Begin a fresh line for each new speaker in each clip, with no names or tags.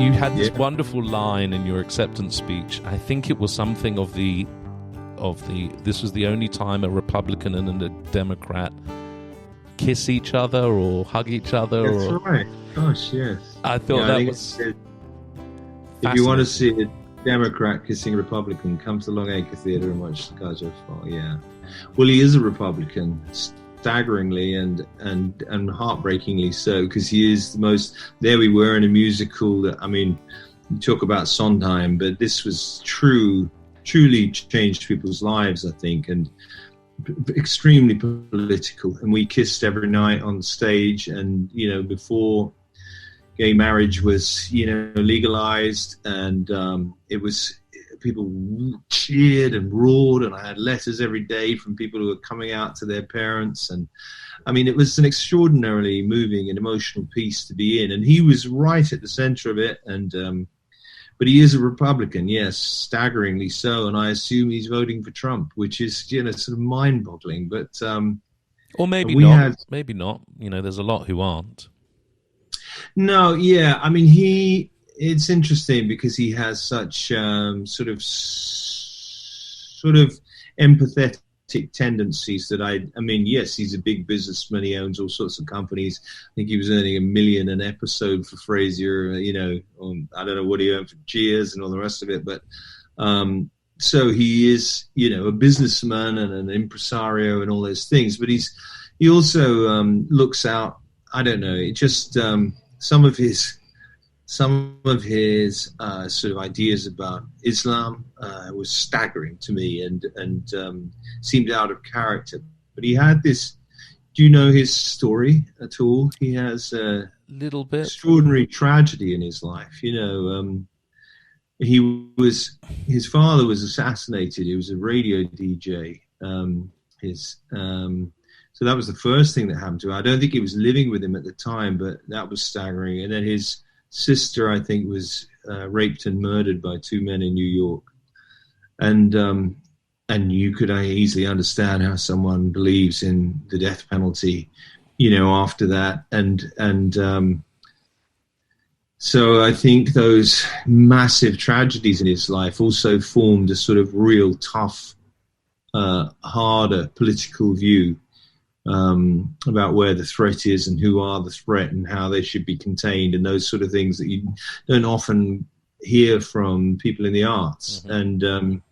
You had this wonderful line in your acceptance speech. I think it was something of the this was the only time a Republican and a Democrat kiss each other or hug each other.
That's right. Gosh, yes.
I thought that was.
If you want to see a Democrat kissing a Republican, come to Long Acre Theatre and watch Scarjo Fall. Yeah. Well, he is a Republican, staggeringly and heartbreakingly so, because he is the most. There we were in a musical that, I mean, you talk about Sondheim, but this was truly changed people's lives, I think, and extremely political. And we kissed every night on stage, and before gay marriage was legalized, and it was, people cheered and roared, and I had letters every day from people who were coming out to their parents, and I mean, it was an extraordinarily moving and emotional piece to be in, and he was right at the center of it. And but he is a Republican, yes, staggeringly so, and I assume he's voting for Trump, which is sort of mind-boggling. But
or maybe not. Maybe not. There's a lot who aren't.
No, yeah, I mean, it's interesting because he has such sort of empathetic tendencies that I mean, yes, he's a big businessman. He owns all sorts of companies. I think he was earning $1 million an episode for Frasier, I don't know what he earned for Cheers and all the rest of it. But so he is, a businessman and an impresario and all those things. But he also looks out, I don't know, it just some of his sort of ideas about Islam was staggering to me and seemed out of character. But he had this. Do you know his story at all? He has a
little bit
extraordinary tragedy in his life. His father was assassinated. He was a radio DJ. So that was the first thing that happened to him. I don't think he was living with him at the time, but that was staggering. And then his sister, I think, was raped and murdered by two men in New York. And you could easily understand how someone believes in the death penalty, after that. And so I think those massive tragedies in his life also formed a sort of real tough, harder political view about where the threat is and who are the threat and how they should be contained, and those sort of things that you don't often hear from people in the arts. Mm-hmm. And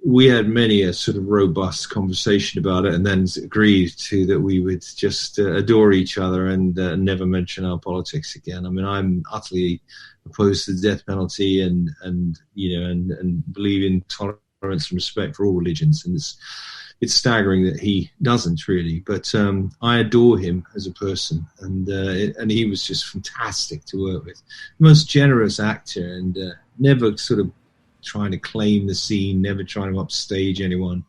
we had many a sort of robust conversation about it, and then agreed to that we would just adore each other and never mention our politics again. I mean, I'm utterly opposed to the death penalty and believe in tolerance and respect for all religions, and it's staggering that he doesn't really, but I adore him as a person, and he was just fantastic to work with. Most generous actor, and never sort of trying to claim the scene, never trying to upstage anyone.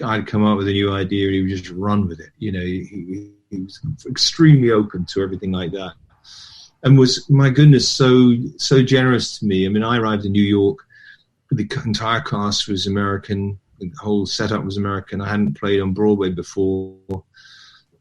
I'd come up with a new idea and he would just run with it. He was extremely open to everything like that, and was, my goodness, so generous to me. I mean, I arrived in New York, the entire cast was American. The whole setup was American. I hadn't played on Broadway before.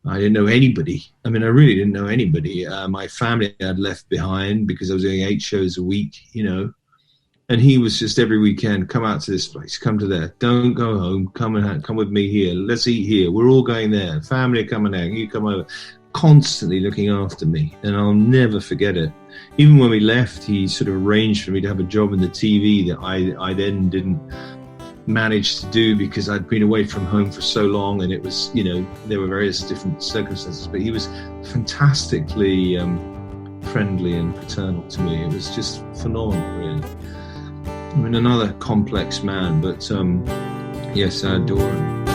I didn't know anybody. I mean, I really didn't know anybody. My family I'd left behind because I was doing 8 shows a week, And he was just every weekend, come out to this place, come to there. Don't go home. Come with me here. Let's eat here. We're all going there. Family are coming out. You come over. Constantly looking after me, and I'll never forget it. Even when we left, he sort of arranged for me to have a job in the TV that I then didn't managed to do because I'd been away from home for so long, and it was, there were various different circumstances, but he was fantastically friendly and paternal to me. It was just phenomenal, really. I mean, another complex man, but yes, I adore him.